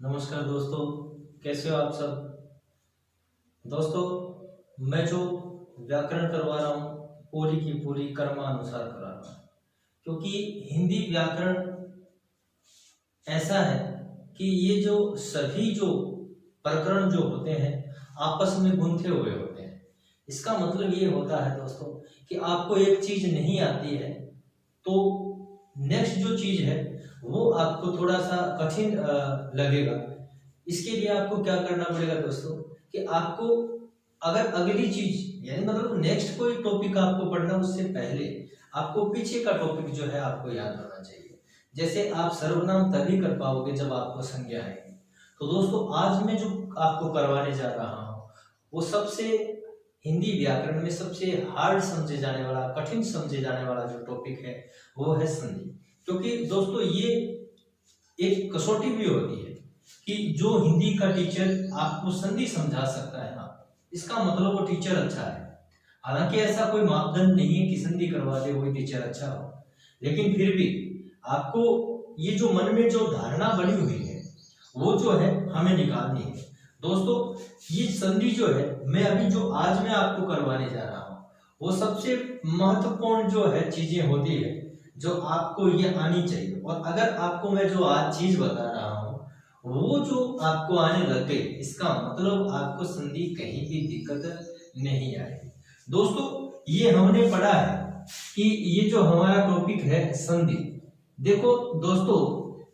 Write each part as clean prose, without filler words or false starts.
नमस्कार दोस्तों, कैसे हो आप सब। दोस्तों, मैं जो व्याकरण करवा रहा हूँ पूरी की पूरी कर्मानुसार करा रहा हूँ, क्योंकि हिंदी व्याकरण ऐसा है कि ये जो सभी जो प्रकरण जो होते हैं आपस में गुंथे हुए होते हैं। इसका मतलब ये होता है दोस्तों कि आपको एक चीज नहीं आती है तो नेक्स्ट जो चीज है वो आपको थोड़ा सा कठिन लगेगा। इसके लिए आपको क्या करना पड़ेगा दोस्तों कि आपको अगर अगली चीज यानी मतलब नेक्स्ट कोई टॉपिक आपको पढ़ना उससे पहले आपको पीछे का टॉपिक जो है आपको याद होना चाहिए। जैसे आप सर्वनाम तभी कर पाओगे जब आपको संज्ञा आएगी। तो दोस्तों, आज मैं जो आपको करवाने जा रहा हूँ वो सबसे हिंदी व्याकरण में सबसे हार्ड समझे जाने वाला, कठिन समझे जाने वाला जो टॉपिक है वो है संधि। क्योंकि दोस्तों ये एक कसौटी भी होती है कि जो हिंदी का टीचर आपको संधि समझा सकता है ना, इसका मतलब वो टीचर अच्छा है। हालांकि ऐसा कोई मापदंड नहीं है कि संधि करवा दे वही टीचर अच्छा हो, लेकिन फिर भी आपको ये जो मन में जो धारणा बनी हुई है वो जो है हमें निकालनी है। दोस्तों, ये संधि जो है मैं अभी जो आज मैं आपको करवाने जा रहा हूँ वो सबसे महत्वपूर्ण जो है चीजें होती है जो आपको ये आनी चाहिए। और अगर आपको मैं जो आज चीज बता रहा हूँ वो जो आपको आने लग गई, इसका मतलब आपको संधि कहीं भी दिक्कत नहीं आएगी। दोस्तों, ये हमने पढ़ा है कि ये जो हमारा टॉपिक है संधि। देखो दोस्तों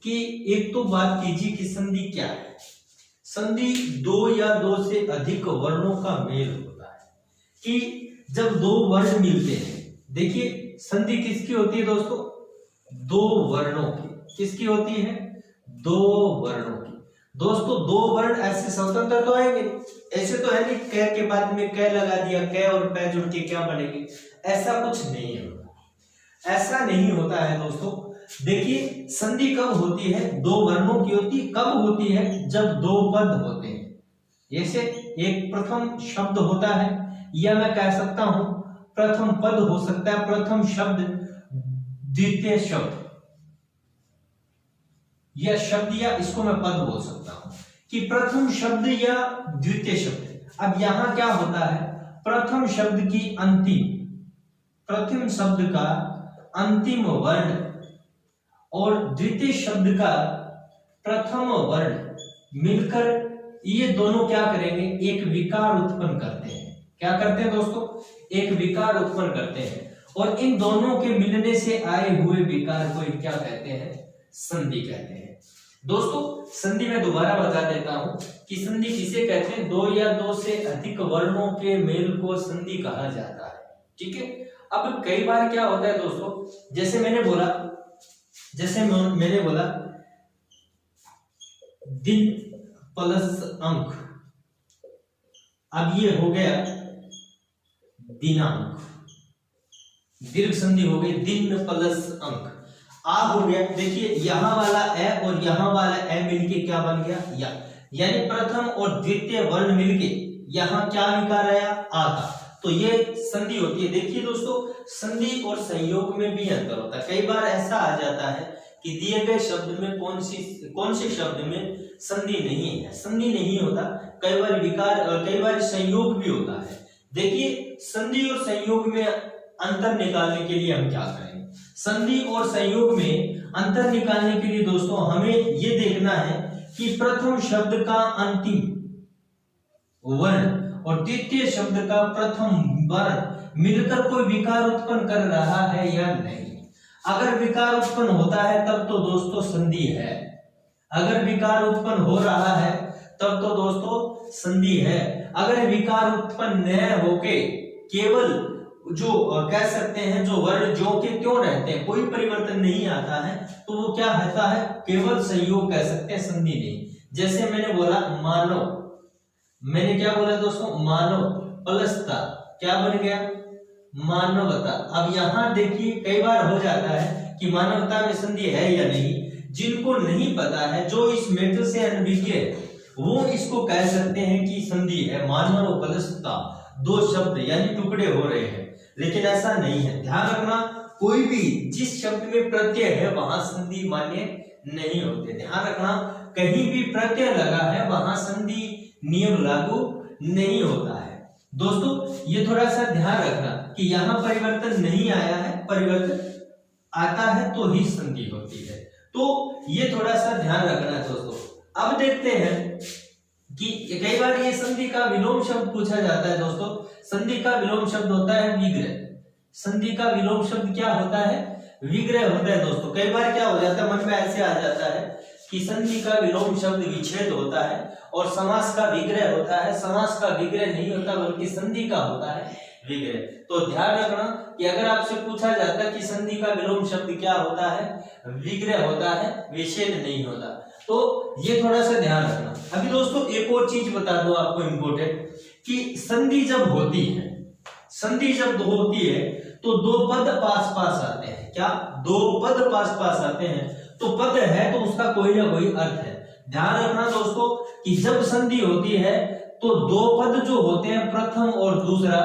कि एक तो बात कीजिए कि संधि क्या है। संधि दो या दो से अधिक वर्णों का मेल होता है कि जब दो वर्ण मिलते हैं। देखिए, संधि किसकी होती है दोस्तों? दो वर्णों की। किसकी होती है? दो वर्णों की। दोस्तों, दो वर्ण ऐसे स्वतंत्र तो आएंगे, ऐसे तो है नहीं क के बाद में क लगा दिया, क और प जुड़ के क्या बनेगी, ऐसा कुछ नहीं होता। ऐसा नहीं होता है दोस्तों। देखिए, संधि कब होती है? दो वर्णों की होती है। कब होती है? जब दो पद होते हैं। जैसे एक प्रथम शब्द होता है, या मैं कह सकता हूं प्रथम पद हो सकता है, प्रथम शब्द द्वितीय शब्द, या शब्द, या इसको मैं पद बोल सकता हूं कि प्रथम शब्द या द्वितीय शब्द। अब यहां क्या होता है? प्रथम शब्द की अंतिम, प्रथम शब्द का अंतिम वर्ण और द्वितीय शब्द का प्रथम वर्ण मिलकर ये दोनों क्या करेंगे? एक विकार उत्पन्न करते हैं। क्या करते हैं दोस्तों? एक विकार उत्पन्न करते हैं। और इन दोनों के मिलने से आए हुए विकार को क्या कहते हैं? संधि कहते हैं। दोस्तों, संधि मैं दोबारा बता देता हूं कि संधि किसे कहते हैं? दो या दो से अधिक वर्णों के मेल को संधि कहा जाता है। ठीक है। अब कई बार क्या होता है दोस्तों, जैसे मैंने बोला दिन प्लस अंक, अब ये हो गया दिनांक। दीर्घ संधि हो गई दिन प्लस अंक। आ हो गया। देखिए, यहां वाला ए और यहां वाला ए मिलके क्या बन गया? या। यानी प्रथम और द्वितीय वर्ण मिलके यहां क्या विकार आया? आ का। तो ये संधि होती है। देखिए दोस्तों, संधि और संयोग में भी अंतर होता है। कई बार ऐसा आ जाता है कि दिए गए शब्द में कौन से शब्द में संधि नहीं है, संधि नहीं होता। कई बार विकार, कई बार संयोग भी होता है। देखिए, संधि और संयोग में अंतर निकालने के लिए हम क्या करें? संधि और संयोग में अंतर निकालने के लिए दोस्तों हमें यह देखना है कि प्रथम शब्द का अंतिम वर्ण और द्वितीय शब्द का प्रथम वर्ण मिलकर कोई विकार उत्पन्न कर रहा है या नहीं। अगर विकार उत्पन्न होता है तब तो दोस्तों संधि है। अगर विकार उत्पन्न हो रहा है तब तो दोस्तों संधि है। अगर विकार उत्पन्न न होके केवल जो कह सकते हैं जो वर्ण जो के क्यों रहते हैं, कोई परिवर्तन नहीं आता है, तो वो क्या होता है? केवल संयोग कह सकते हैं, संधि नहीं। जैसे मैंने बोला मानव, मैंने क्या बोला दोस्तों? मानव प्लस था, क्या बन गया? मानवता। अब यहां देखिए, कई बार हो जाता है कि मानवता में संधि है या नहीं। जिनको नहीं पता है, जो इस मैटर से अनभिज्ञ है, वो इसको कह सकते हैं कि संधि है। मानव प्लस था, दो शब्द यानी टुकड़े हो रहे हैं, लेकिन ऐसा नहीं है। ध्यान रखना, कोई भी जिस शब्द में प्रत्यय है वहां संधि मान्य नहीं होते। ध्यान रखना, कहीं भी प्रत्यय लगा है वहां संधि नियम लागू नहीं होता है। दोस्तों ये थोड़ा सा ध्यान रखना कि यहाँ परिवर्तन नहीं आया है, परिवर्तन आता है तो ही संधि होती है, तो ये थोड़ा सा ध्यान रखना दोस्तों। अब देखते हैं कि कई बार ये संधि का विलोम शब्द पूछा जाता है दोस्तों। संधि का विलोम शब्द होता है विग्रह। संधि का विलोम शब्द क्या होता है? विग्रह होता है दोस्तों। कई बार क्या हो जाता है, मन में ऐसे आ जाता है कि संधि का विलोम शब्द विच्छेद होता है और समास का विग्रह होता है। समास का विग्रह नहीं होता बल्कि संधि का होता है विग्रह। तो ध्यान रखना कि अगर आपसे पूछा जाता है कि संधि का विलोम शब्द क्या होता है, विग्रह होता है, विच्छेद नहीं होता। तो ये थोड़ा सा ध्यान रखना। अभी दोस्तों एक और चीज बता दो आपको इम्पोर्टेंट, कि संधि जब होती है, संधि जब होती है तो दो पद पास पास आते हैं। क्या? दो पद पास पास आते हैं। तो पद है तो उसका कोई ना कोई अर्थ है। ध्यान रखना दोस्तों कि जब संधि होती है तो दो पद जो होते हैं, प्रथम और दूसरा,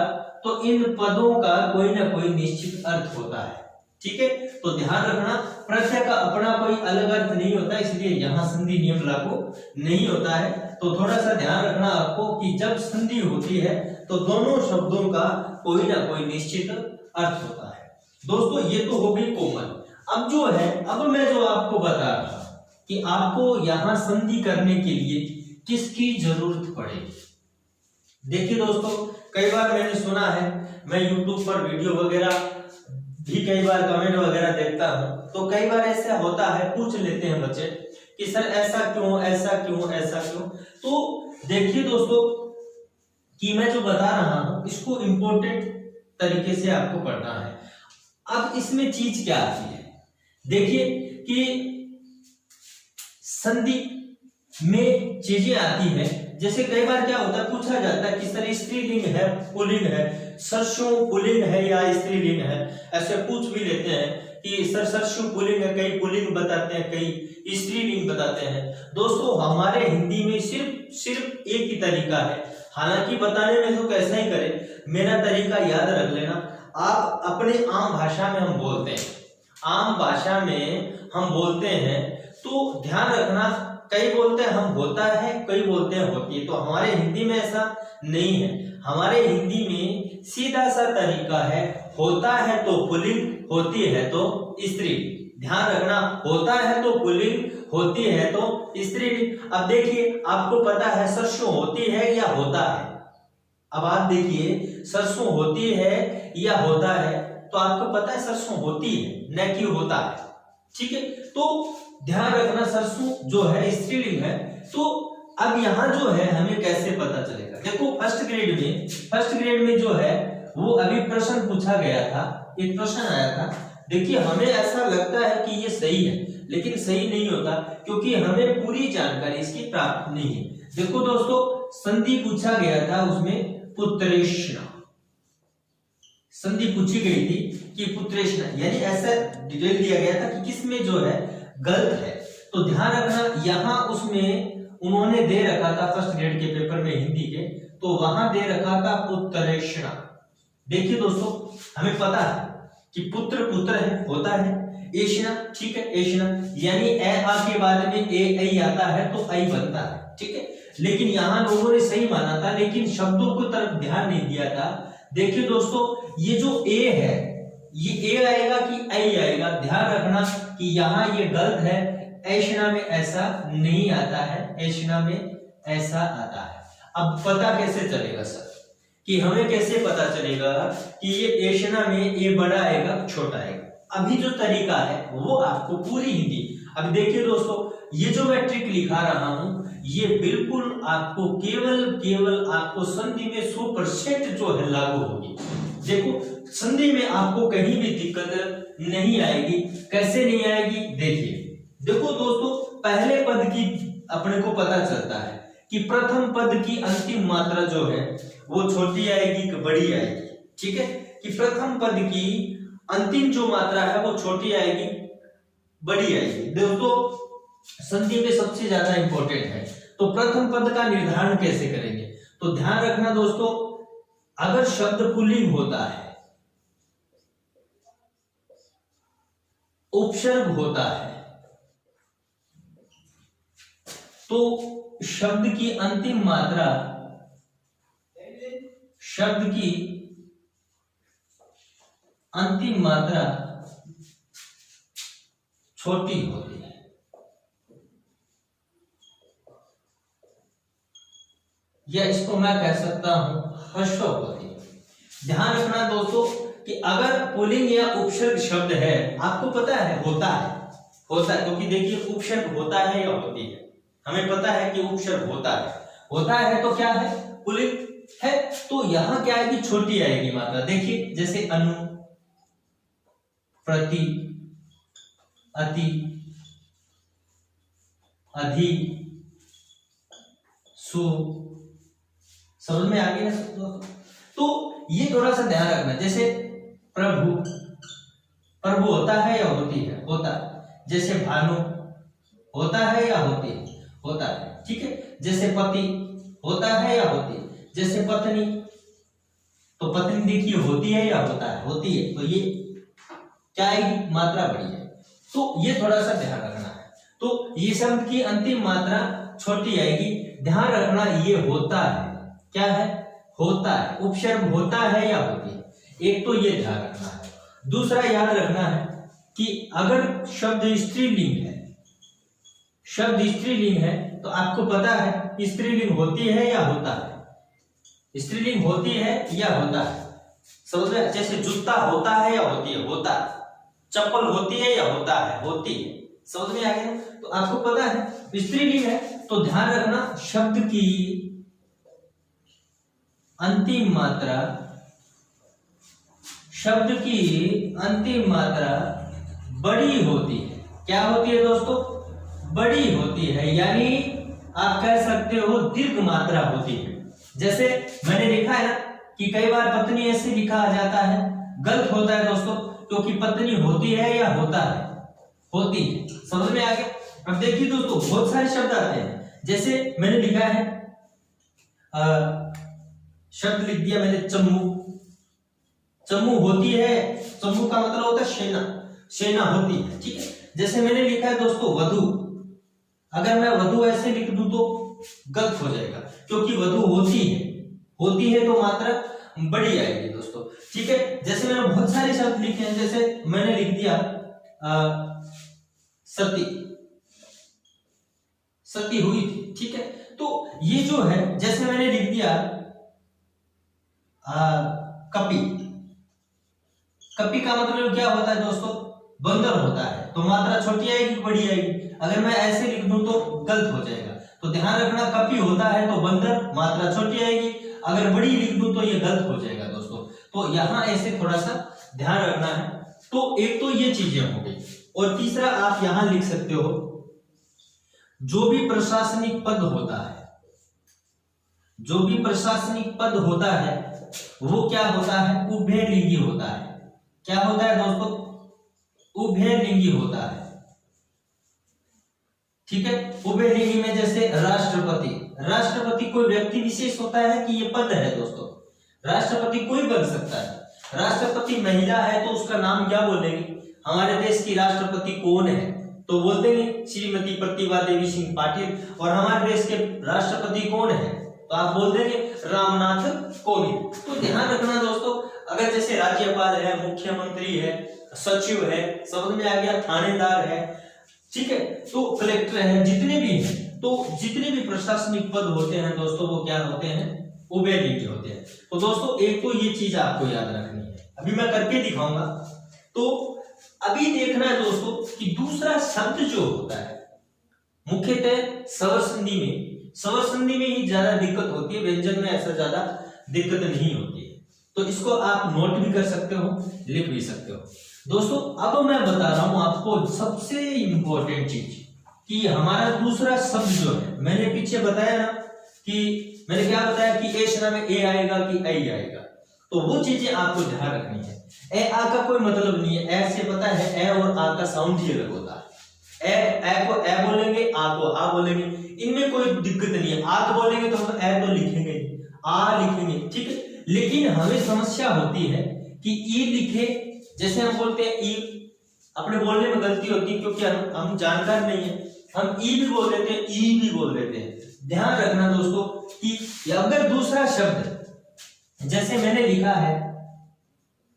तो इन पदों का कोई ना कोई निश्चित अर्थ होता है। ठीक है, तो ध्यान रखना, प्रत्यय का अपना कोई अलग अर्थ नहीं होता, इसलिए यहां संधि नियम लागू नहीं होता है। तो थोड़ा सा ध्यान रखना आपको कि जब संधि होती है तो दोनों शब्दों का कोई ना कोई निश्चित अर्थ होता है। दोस्तों ये तो हो गई कोमल। अब जो है, अब मैं जो आपको बता रहा कि आपको यहां संधि करने के लिए किसकी जरूरत पड़ेगी। देखिए दोस्तों, कई बार मैंने सुना है, मैं YouTube पर वीडियो वगैरह भी कई बार कमेंट वगैरह देखता हूं, तो कई बार ऐसा होता है, पूछ लेते हैं बच्चे कि सर ऐसा क्यों, ऐसा क्यों, ऐसा क्यों। तो देखिए दोस्तों कि मैं जो बता रहा हूं इसको इंपॉर्टेंट तरीके से आपको पढ़ना है। अब इसमें चीज क्या आती है, देखिए कि संधि में चीजें आती हैं। जैसे कई बार क्या होता है, पूछा जाता है कि सर स्त्रीलिंग है पुल्लिंग है, सरसों पुल्लिंग है या स्त्रीलिंग है, ऐसे पूछ भी लेते हैं कि सर सरसों पुल्लिंग है, कई पुल्लिंग बताते हैं, कई स्त्रीलिंग बताते हैं। दोस्तों हमारे हिंदी में सिर्फ एक ही तरीका है, हालांकि बताने में तो कैसा ही करे, मेरा तरीका याद रख लेना। आप अपने आम भाषा में हम बोलते हैं, आम भाषा में हम बोलते हैं, तो ध्यान रखना, कई बोलते हैं हम होता है, कई बोलते हैं होती है। तो हमारे हिंदी में ऐसा नहीं है, हमारे हिंदी में सीधा सा तरीका है, होता है तो पुल्लिंग, होती है तो स्त्री। ध्यान रखना, होता है तो पुल्लिंग, होती है तो स्त्री। अब देखिए आपको पता है सरसों होती है या होता है। अब आप देखिए सरसों होती है या होता है, तो आपको पता है सरसों होती है न कि होता है। ठीक है, तो ध्यान रखना सरसों जो है स्त्रीलिंग है। तो अब यहाँ जो है हमें कैसे पता चलेगा, देखो फर्स्ट ग्रेड में जो है वो अभी प्रश्न पूछा गया था, एक प्रश्न आया था। देखिए हमें ऐसा लगता है कि ये सही है, लेकिन सही नहीं होता, क्योंकि हमें पूरी जानकारी इसकी प्राप्त नहीं है। देखो दोस्तों संधि पूछा गया था, उसमें पुत्रेष्णा संधि पूछी गई थी कि पुत्रेष्णा, यानी ऐसा डिटेल दिया गया था कि किसमें जो है गलत है। तो ध्यान रखना, यहाँ उसमें उन्होंने दे रखा था फर्स्ट ग्रेड के पेपर में हिंदी के, तो वहां दे रखा था पुत्रेष्णा। देखिए दोस्तों हमें पता है कि पुत्र पुत्र है, होता है, एष्णा, ठीक है, एष्णा यानी ए आ के बाद में ए ऐ आता है तो ऐ बनता है। ठीक है, लेकिन यहाँ लोगों ने सही माना था, लेकिन शब्दों को तरफ ध्यान नहीं दिया था। देखिए दोस्तों ये जो ए है, ये ए आएगा कि ऐ आएगा। ध्यान रखना कि यहाँ ये गलत है, ऐष्णा में ऐसा नहीं आता है, ऐष्णा में ऐसा आता है। अब पता कैसे चलेगा सर, कि हमें कैसे पता चलेगा कि ये ऐष्णा में ए बड़ा आएगा छोटा आएगा। अभी जो तरीका है वो आपको पूरी हिंदी, अब देखिए दोस्तों ये जो मैं ट्रिक लिखा रहा हूं ये बिल्कुल आपको केवल आपको संधि में 100% जो है लागू होगी। देखो संधि में आपको कहीं भी दिक्कत नहीं आएगी। कैसे नहीं आएगी, देखिए देखो दोस्तों पहले पद की अपने को पता चलता है कि प्रथम पद की अंतिम मात्रा जो है वो छोटी आएगी कि बड़ी आएगी। ठीक है, कि प्रथम पद की अंतिम जो मात्रा है वो छोटी आएगी बड़ी आएगी। दोस्तों संधि में सबसे ज्यादा इंपॉर्टेंट है, तो प्रथम पद का निर्धारण कैसे करेंगे, तो ध्यान रखना दोस्तों, अगर शब्द पुल्लिंग होता है, उपसर्ग होता है तो शब्द की अंतिम मात्रा छोटी होती है। या इसको मैं कह सकता हूं ह्रस्व होती है। ध्यान रखना दोस्तों कि अगर पुल्लिंग या उपसर्ग शब्द है, आपको पता है होता है क्योंकि देखिए उपसर्ग होता है या होती है, हमें पता है कि उपसर्ग होता है तो क्या है, पुल्लिंग है, तो यहां क्या आएगी, छोटी आएगी मात्रा। देखिए जैसे अनु, प्रति, अति, अधि, सु, समझ में आ गया ना। तो ये थोड़ा सा ध्यान रखना। जैसे प्रभु होता है या होती है, होता है। जैसे भानु होता है या होती है, होता है, ठीक है। जैसे पति होता है या होती है। जैसे पत्नी, तो पत्नी देखिए होती है या होता है, होती है, तो ये क्या आएगी, मात्रा बड़ी है, तो ये थोड़ा सा ध्यान रखना है। तो ये शब्द की अंतिम मात्रा छोटी आएगी। ध्यान रखना ये होता है, क्या है, होता है, उपसर्ग होता है या होती है, एक तो ये ध्यान रखना है। दूसरा याद रखना है कि अगर शब्द स्त्रीलिंग है तो आपको पता है स्त्रीलिंग होती है या होता है, स्त्रीलिंग होती है या होता है, समझ में। जैसे जूता होता है या होती है, होता है। चप्पल होती है या होता है, होती है, समझ में आ गया। तो आपको पता है स्त्रीलिंग है, तो ध्यान रखना शब्द की अंतिम मात्रा बड़ी होती है। क्या होती है दोस्तों, बड़ी होती है, यानी आप कह सकते हो दीर्घ मात्रा होती है। जैसे मैंने लिखा है ना कि कई बार पत्नी ऐसे लिखा आ जाता है, गलत होता है दोस्तों, क्योंकि पत्नी होती है या होता है, होती है, समझ में आ गया। अब देखिए दोस्तों बहुत सारे शब्द आते हैं। जैसे मैंने लिखा है शब्द लिख दिया मैंने चम्मू होती है, चम्मू का मतलब होता है सेना होती है, ठीक है। जैसे मैंने लिखा है दोस्तों वधु, अगर मैं वधु ऐसे लिख दूं तो गलत हो जाएगा, क्योंकि वधु होती है तो मात्रा बड़ी आएगी दोस्तों, ठीक है। जैसे मैंने बहुत सारे शब्द लिखे हैं, जैसे मैंने लिख दिया सती हुई थी, ठीक है। तो ये जो है, जैसे मैंने लिख दिया कपि का मतलब क्या होता है दोस्तों, बंदर होता है, तो मात्रा छोटी आएगी बड़ी आएगी। अगर मैं ऐसे लिख दूं तो गलत हो जाएगा, तो ध्यान रखना कपि होता है तो बंदर, मात्रा छोटी आएगी। अगर बड़ी लिख दूं तो ये गलत हो जाएगा दोस्तों, तो यहां ऐसे थोड़ा सा ध्यान रखना है। तो एक तो ये चीजें हो गई, और तीसरा आप यहां लिख सकते हो जो भी प्रशासनिक पद होता है वो क्या होता है, उभयलिंगी होता है। क्या होता है दोस्तों, उभयलिंगी होता है, ठीक है। उभयलिंगी में जैसे राष्ट्रपति कोई व्यक्ति विशेष होता है कि ये पद है दोस्तों, राष्ट्रपति कोई बन सकता है। राष्ट्रपति महिला है तो उसका नाम क्या बोलेंगे, हमारे देश की राष्ट्रपति कौन है, तो बोल देंगे श्रीमती प्रतिभा देवी सिंह पाटिल। और हमारे देश के राष्ट्रपति कौन है, तो आप बोल देंगे रामनाथ कोविंद। तो ध्यान रखना दोस्तों, अगर जैसे राज्यपाल है, मुख्यमंत्री है, सचिव है, समझ में आ गया, थानेदार है, ठीक है, तो कलेक्टर है, जितने भी प्रशासनिक पद होते हैं दोस्तों वो क्या होते हैं, उभयलिंगी होते हैं। तो दोस्तों एक तो ये चीज आपको याद रखनी है, अभी मैं करके दिखाऊंगा। तो अभी देखना है दोस्तों कि दूसरा शब्द जो होता है मुख्यतः स्वर संधि में ही ज्यादा दिक्कत होती है, व्यंजन में ऐसा ज्यादा दिक्कत नहीं होती है। तो इसको आप नोट भी कर सकते हो, लिख भी सकते हो दोस्तों। अब मैं बता रहा हूं आपको सबसे इंपॉर्टेंट चीज कि हमारा दूसरा शब्द जो है, मैंने पीछे बताया ना कि मैंने क्या बताया कि ए शना में ए आएगा कि आई आएगा, तो वो चीजें आपको ध्यान रखनी है। ए आ का कोई मतलब नहीं है, ए से पता है ए और आ का साउंड ही अलग होता है। ए को ए बोलेंगे, आ को आ बोलेंगे, इनमें कोई दिक्कत नहीं है। आ तो बोलेंगे तो हम ए तो लिखेंगे, आ लिखेंगे, ठीक है। लेकिन हमें समस्या होती है कि ई लिखे, जैसे हम बोलते हैं ई, अपने बोलने में गलती होती है क्योंकि हम जानकार नहीं है, हम ई भी बोल देते हैं, ई भी बोल देते हैं। ध्यान रखना दोस्तों कि अगर दूसरा शब्द, जैसे मैंने लिखा है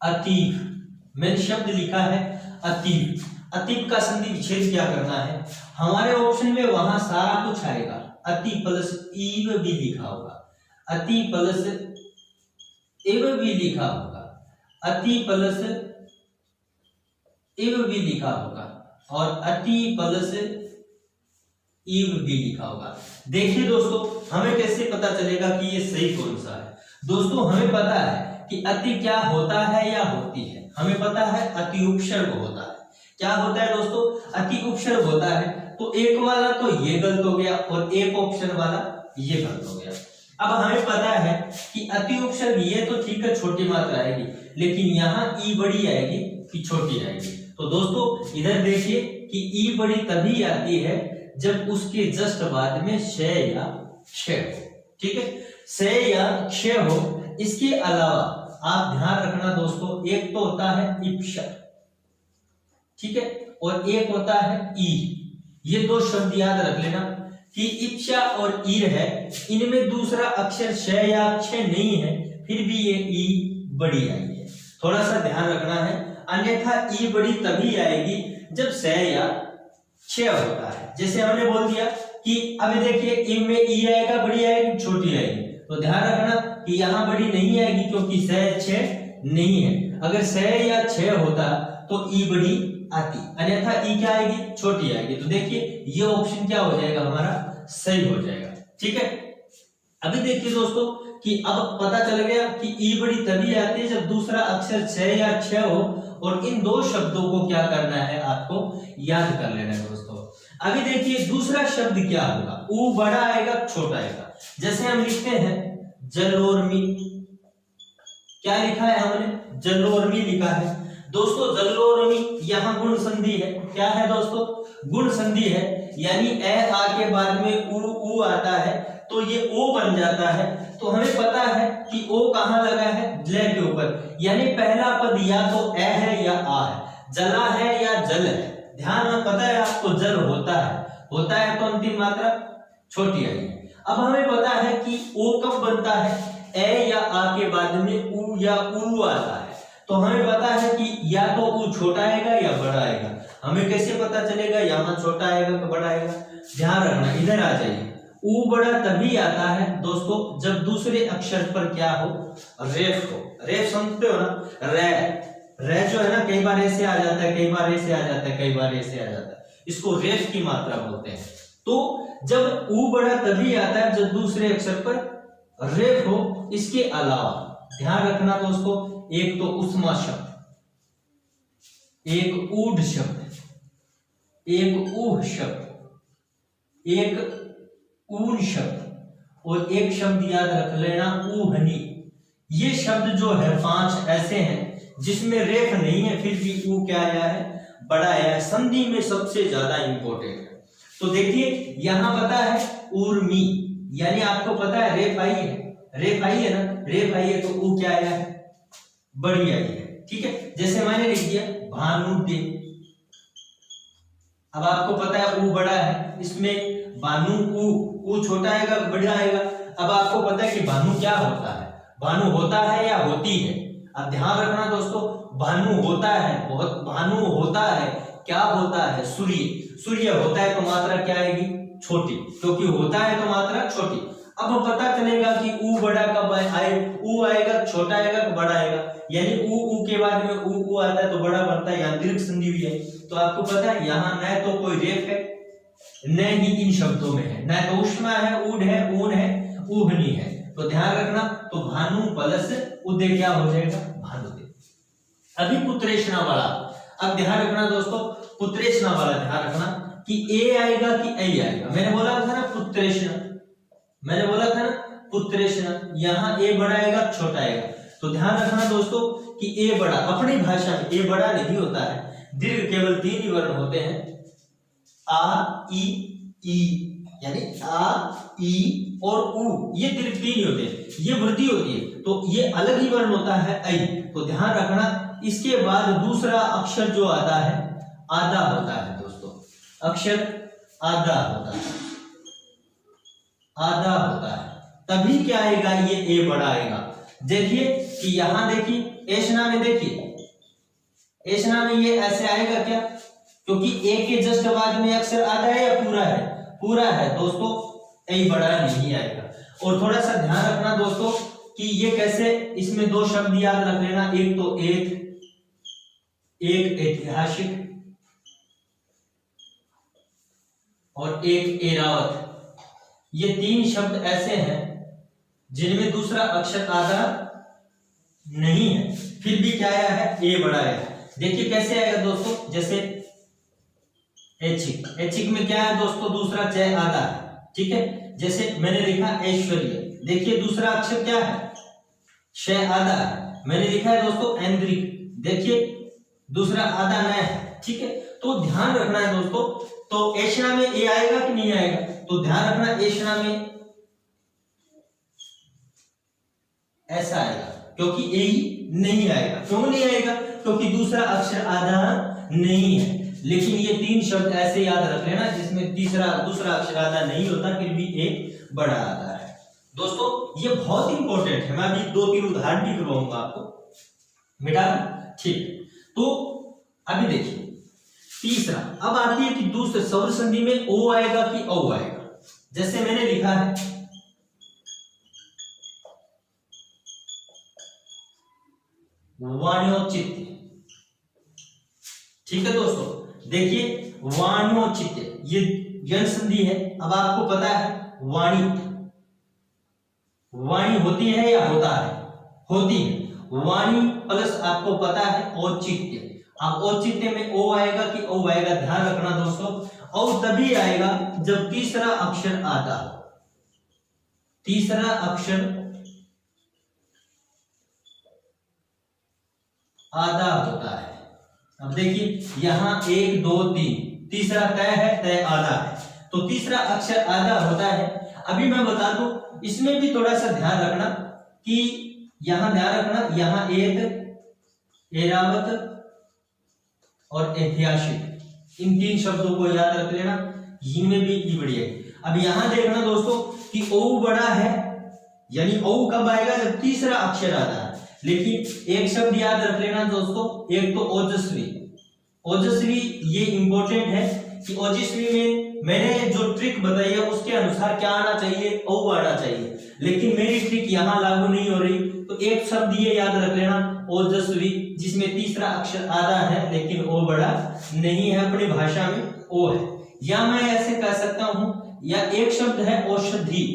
अतीब, मैंने शब्द लिखा है अतीब, अतीब का संधि विच्छेद क्या करना है, हमारे ऑप्शन में वहां सारा कुछ आएगा, अति प्लस ईव भी लिखा होगा, अति प्लस इव भी लिखा होगा, अति प्लस इव भी लिखा होगा और अति प्लस इव भी लिखा होगा। देखिए दोस्तों, हमें कैसे पता चलेगा कि ये सही कौन सा है। दोस्तों हमें पता है कि अति क्या होता है या होती है, हमें पता है अति उपसर्ग होता है। क्या होता है दोस्तों, अति उपसर्ग होता है। तो एक वाला तो ये गलत हो गया और एक ऑप्शन वाला ये गलत हो गया। अब हमें पता है कि अति उपसर्ग ये तो ठीक है, छोटी मात्रा आएगी, लेकिन यहाँ ई बड़ी आएगी कि छोटी आएगी। तो दोस्तों इधर देखिए कि ई बड़ी तभी आती है जब उसके जस्ट बाद में क्षय या क्षय हो, ठीक है, क्षय या क्षय हो। इसके अलावा आप ध्यान रखना दोस्तों, एक तो होता है इप्सर, ठीक है, और एक होता है ई। ये दो शब्द याद रख लेना कि इप्सा और ईर है, इनमें दूसरा अक्षर क्षय या क्षय नहीं है, फिर भी ये ई बड़ी आई है, थोड़ा सा ध्यान रखना है। अन्यथा ई बड़ी तभी आएगी जब क्षय या क्षय होता है। जैसे हमने बोल दिया कि अभी देखिए इम में ई आएगा, बड़ी आएगी, छोटी आएगी, तो ध्यान रखना कि यहाँ बड़ी नहीं आएगी क्योंकि क्षय क्षय नहीं है। अगर क्षय या क्षय होता तो ई बड़ी आती, अन्यथा ई क्या आएगी, छोटी आएगी। तो देखिए ये ऑप्शन क्या हो जाएगा, हमारा सही हो जाएगा, ठीक है। अभी देखिए दोस्तों कि अब पता चल गया कि ई बड़ी तभी आती है जब दूसरा अक्षर क्षय या क्षय हो, और इन दो शब्दों को क्या करना है, आपको याद कर लेना है दोस्तों। अभी देखिए दूसरा शब्द क्या होगा, ऊ बड़ा आएगा, छोटा आएगा। जैसे हम लिखते हैं जलोर्मी, क्या लिखा है हमने, जलोर्मी लिखा है। दोस्तों जलोर्मी यहाँ गुण संधि है, क्या है दोस्तों, गुण संधि है, यानी ए आ के बाद में ऊ आता है तो ये ओ बन जाता है। तो हमें पता है कि ओ कहाँ लगा है, जल के ऊपर, यानी पहला पद या तो ए है या आ है, जला है या जल है। ध्यान में पता है आपको, जल होता है तो अंतिम मात्रा छोटी आई है। अब हमें पता है कि ओ कब बनता है, ए या आ के बाद में ऊ या ऊ आता है। तो हमें पता है कि या तो ऊ छोटा आएगा या बड़ा आएगा। हमें कैसे पता चलेगा यहाँ छोटा आएगा कि बड़ा आएगा, ध्यान रखना। इधर आ जाइए, ऊ बड़ा तभी आता है दोस्तों जब दूसरे अक्षर पर क्या हो, रेफ हो। रेफ समझते हो ना, रे जो है ना, कई बार ऐसे आ जाता है, कई बार ऐसे आ जाता है, कई बार ऐसे आ जाता है, इसको रेफ की मात्रा बोलते हैं। तो जब ऊ बड़ा तभी आता है जब दूसरे अक्षर पर रेफ हो। इसके अलावा ध्यान रखना दोस्तों, एक तो उष्मा शब्द, एक ऊढ़ शब्द, एक ऊह शब्द, एक ऊन शब्द और एक शब्द याद रख लेना ऊहनी। ये शब्द जो है 5 ऐसे हैं जिसमें रेफ नहीं है, फिर भी ऊ क्या आया है, बड़ा आया है, संधि में सबसे ज्यादा इंपॉर्टेंट है। तो देखिए यहां पता है उर्मी, यानी आपको पता है रेफ आई है, रेफ आई है ना, रेफ आई है तो ऊ क्या आया है, बड़ी आई है, ठीक है। जैसे मैंने लिख दिया भानुडे, अब आपको पता है ऊ बड़ा है, इसमें भानु ऊ छोटा आएगा, बड़ा आएगा। अब आपको पता है कि भानु क्या होता है, भानु होता है या होती है। अब ध्यान रखना दोस्तों, भानु होता है, बहुत भानु होता है, क्या होता है, सूर्य। सूर्य होता है तो मात्रा क्या आएगी, छोटी, क्योंकि होता है तो मात्रा छोटी। अब पता चलेगा कि ऊ बड़ा कब आए, ऊ आएगा, छोटा आएगा तो बड़ा आएगा, यानी ऊ के बाद में ऊ आता है तो बड़ा बनता है, यहाँ दीर्घ संधि भी है। तो आपको पता है यहाँ न तो कोई रेफ है, न ही इन शब्दों में है, न तो उष्मा है, ऊढ़ है, ऊन है, ऊहनी है। तो ध्यान रखना, तो भानु प्लस उदय क्या हो जाएगा, भानुदय। अभी पुत्रेषणा वाला, अब ध्यान रखना दोस्तों, पुत्रेषणा वाला ध्यान रखना कि ए आएगा कि ऐ आएगा। मैंने बोला था ना पुत्रेषणा, मैंने बोला था ना पुत्रेषणा, यहाँ ए बड़ा आएगा, छोटा आएगा। तो ध्यान रखना दोस्तों कि ए बड़ा, अपनी भाषा में ए बड़ा नहीं होता है, दीर्घ केवल 3 ही वर्ण होते हैं, आ ई, यानी आ ई और ऊ, ये दीर्घ 3 ही होते हैं, ये वृद्धि होती है, तो ये अलग ही वर्ण होता है ऐ। तो ध्यान रखना, इसके बाद दूसरा अक्षर जो आता है आधा होता है दोस्तों, अक्षर आधा होता है, आधा होता है, तभी क्या आएगा, ये ए बड़ा आएगा। देखिए कि यहां देखिए एशना में, देखिए एशना में ये ऐसे आएगा क्या, क्योंकि ए के जस्ट बाद में अक्षर आधा है या पूरा है, पूरा है दोस्तों, ए बड़ा नहीं आएगा। और थोड़ा सा ध्यान रखना दोस्तों कि ये कैसे, इसमें दो शब्द याद रख लेना, एक तो एक ऐतिहासिक और एक एरावत। ये तीन शब्द ऐसे हैं जिनमें दूसरा अक्षर आधा नहीं है, फिर भी क्या आया है, ए बड़ा है। देखिए कैसे आएगा दोस्तों, जैसे ऐच्छिक, ऐच्छिक में क्या है दोस्तों, दूसरा च आधा है, ठीक है। जैसे मैंने लिखा ऐश्वर्य, देखिए दूसरा अक्षर क्या है, श आधा है। मैंने लिखा है दोस्तों ऐन्द्रिक, देखिए दूसरा आधा न है, ठीक है। तो ध्यान रखना है दोस्तों, तो ऐशना में ए आएगा कि नहीं आएगा, तो ध्यान रखना ऐशना में ऐसा आएगा, क्योंकि ए ही नहीं आएगा। क्यों नहीं आएगा, क्योंकि दूसरा अक्षर आधा नहीं है। लेकिन ये तीन शब्द ऐसे याद रख लेना जिसमें दूसरा अक्षर आधा नहीं होता, फिर भी ए बड़ा आता है। दोस्तों ये बहुत इंपॉर्टेंट है, मैं अभी 2-3 उदाहरण भी करवाऊंगा आपको, मिटा, ठीक। तो अभी देखिए तीसरा, अब आती है कि दूसरे स्वर संधि में ओ आएगा कि औ आएगा। जैसे मैंने लिखा है वाण्योचित्य, ठीक है दोस्तों। देखिए वाण्योचित्य ये यण संधि है। अब आपको पता है वाणी होती है या होता है, होती है। वाणी प्लस आपको पता है औचित्य। अब औचित्य में ओ आएगा कि औ आएगा, ध्यान रखना दोस्तों। औ तभी आएगा जब तीसरा अक्षर आधा हो, तीसरा अक्षर आधा होता है। अब देखिए यहां 1 2 3, तीसरा तय है, तय आधा है, तो तीसरा अक्षर आधा होता है। अभी मैं बता दूं, इसमें भी थोड़ा सा ध्यान रखना कि यहां ध्यान रखना, यहां एक एरावत और ऐतिहासिक, इन तीन शब्दों को याद रख लेना, इनमें भी ई बड़ी है। अब यहां देखना दोस्तों कि ओ बड़ा है, यानी ओ कब आएगा, जब तीसरा अक्षर आधा है। लेकिन एक शब्द याद रख लेना दोस्तों, एक तो ओजस्वी। ओजस्वी ये इंपॉर्टेंट है कि ओजस्वी में मैंने जो ट्रिक बताई है उसके अनुसार क्या आना चाहिए, ओ आना चाहिए। लेकिन मेरी ट्रिक यहाँ लागू नहीं हो रही, तो एक शब्द ये याद रख लेना ओजस्वी, जिसमें तीसरा अक्षर आधा है लेकिन ओ बड़ा नहीं है, अपनी भाषा में ओ है। या मैं ऐसे कह सकता हूं, या एक शब्द है औषधि,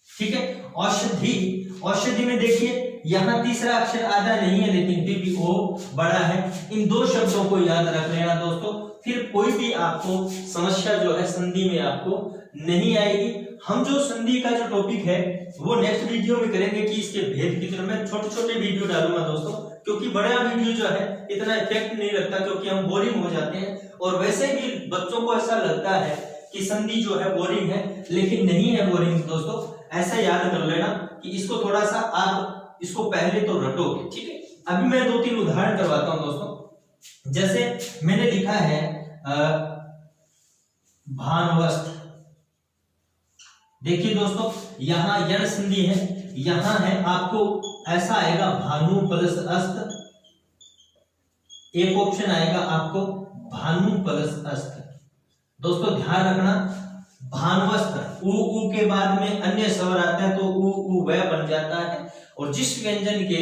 ठीक है। औषधि, औषधि में देखिए यहां तीसरा अक्षर आधा नहीं है लेकिन फिर भी ओ बड़ा है। इन दो शब्दों को याद रख लेना दोस्तों, फिर कोई भी आपको समस्या जो है संधि में आपको नहीं आएगी। हम जो संधि का जो टॉपिक है वो नेक्स्ट वीडियो में करेंगे कि इसके भेद की तरह मैं छोटे छोटे वीडियो डालूंगा दोस्तों, क्योंकि बड़ा वीडियो जो है इतना इफेक्ट नहीं लगता, क्योंकि हम बोरिंग हो जाते हैं। और वैसे भी बच्चों को ऐसा लगता है कि संधि जो है बोरिंग है, लेकिन नहीं है बोरिंग दोस्तों। ऐसा याद कर लेना कि इसको थोड़ा सा आप इसको पहले तो रटोगे, ठीक है। अभी मैं 2-3 उदाहरण करवाता हूं दोस्तों। जैसे मैंने लिखा है भानवस्त्र, देखिए दोस्तों यहां यण संधि है, यहां है, आपको ऐसा आएगा भानु प्लस अस्त, एक ऑप्शन आएगा आपको भानु प्लस अस्त। दोस्तों ध्यान रखना, भानवस्त्र उ के बाद में अन्य स्वर आता है तो उ वह बन जाता है, और जिस व्यंजन के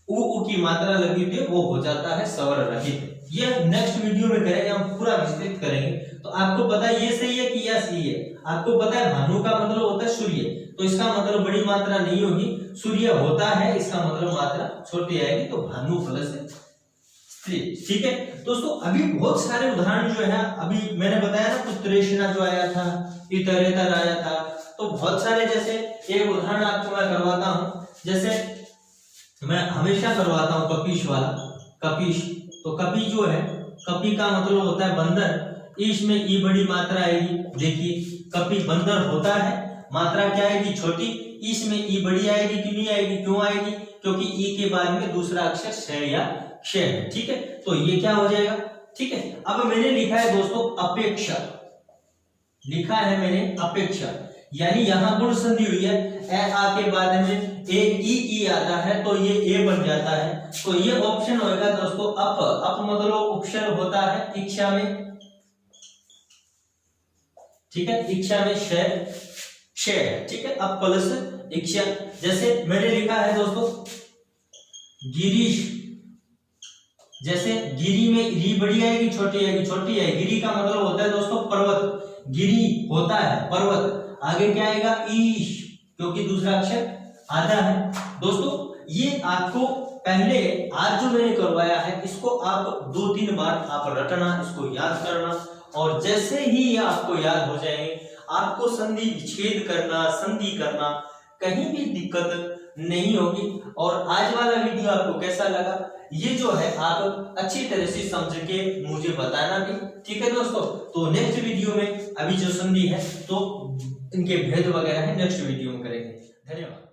उ की मात्रा लगी थी वो हो जाता है स्वर रहित। ये नेक्स्ट वीडियो में करेंगे, हम पूरा विस्तृत करेंगे। तो आपको पता है ये सही है कि यह सही है। आपको पता है भानु का मतलब होता है सूर्य, तो इसका मतलब बड़ी मात्रा नहीं होगी, सूर्य होता है, इसका मतलब मात्रा छोटी आएगी, तो भानु प्लस स्त्री, ठीक है दोस्तों। अभी बहुत सारे उदाहरण जो है, अभी मैंने बताया ना कुछ त्रेषणा जो आया था, इतरेतर आया था, तो बहुत सारे, जैसे एक उदाहरण आपको मैं करवाता हूं, जैसे मैं हमेशा करवाता हूं कपीश वाला, कपीश। तो कपी जो है, कपी का मतलब होता है बंदर, इसमें ई बड़ी मात्रा आएगी। देखिए कपी बंदर होता है, मात्रा क्या आएगी, छोटी, इसमें ई बड़ी आएगी कि नहीं आएगी, क्यों आएगी, क्योंकि ई के बाद में दूसरा अक्षर श या श है, ठीक है। तो ये क्या हो जाएगा, ठीक है। अब मैंने लिखा है दोस्तों अपेक्षा, लिखा है मैंने अपेक्षा, यानी यहां गुण संधि हुई है, ए आ के बाद में ए ई आता है तो ये ए बन जाता है। तो ये ऑप्शन होगा दोस्तों अप मतलब ऑप्शन होता है इच्छा में, ठीक है, इच्छा में श है, ठीक है। अब प्लस इच्छा, जैसे मैंने लिखा है दोस्तों गिरीश, जैसे गिरी में री बड़ी आएगी छोटी आएगी, छोटी है, गिरी का मतलब होता है दोस्तों पर्वत, गिरी होता है पर्वत, आगे क्या आएगा ईश, क्योंकि दूसरा अक्षर आधा है। दोस्तों ये आपको पहले आज जो मैंने करवाया है इसको आप 2-3 बार आप रटना, इसको याद करना, और जैसे ही ये आपको याद हो जाएंगे आपको संधि विच्छेद करना, संधि करना कहीं भी दिक्कत नहीं होगी। और आज वाला वीडियो आपको कैसा लगा ये जो है आप अच्छी तरह से समझ के मुझे बताना भी, ठीक है दोस्तों। तो नेक्स्ट वीडियो में अभी जो संधि है तो इनके भेद वगैरह है नेक्स्ट वीडियो में करेंगे। धन्यवाद।